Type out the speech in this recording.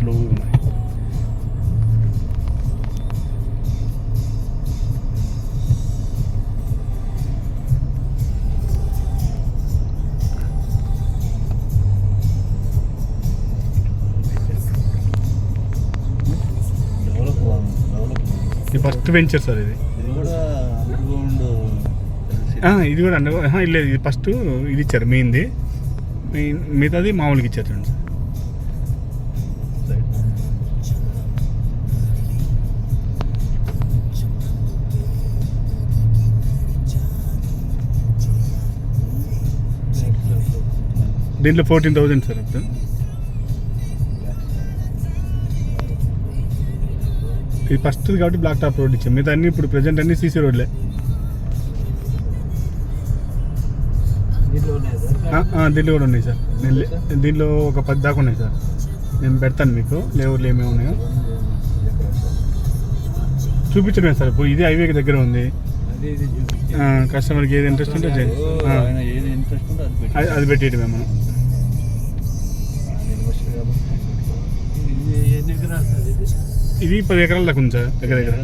Slow ఉన్నాయి. ఇది first venture sir ఇది. ఇది కూడా లేదు, ఇది ఫస్ట్ ఇది ఇచ్చారు మెయిన్ది, మిగతాది మామూలుగా ఇచ్చారు చూడండి సార్. దీంట్లో 14,000 సార్. ఇప్పుడు ఇది ఫస్ట్ కాబట్టి బ్లాక్ టాప్ రోడ్ ఇచ్చాం, మిగతా అన్ని ఇప్పుడు ప్రజెంట్ అన్ని సీసీ రోడ్లే. దీంట్లో కూడా ఉన్నాయి సార్. దీంట్లో ఒక 10 దాకా ఉన్నాయి సార్. నేను పెడతాను మీకు లేవుర్లు ఏమేమి ఉన్నాయో చూపించడమే సార్. ఇప్పుడు ఇది హైవే దగ్గర ఉంది. కస్టమర్కి ఏది ఇంట్రెస్ట్ ఉంటే అది పెట్టేయటమే మనం. ఇది 10 ఎకరాల దాకా ఉంది సార్ దగ్గర దగ్గర.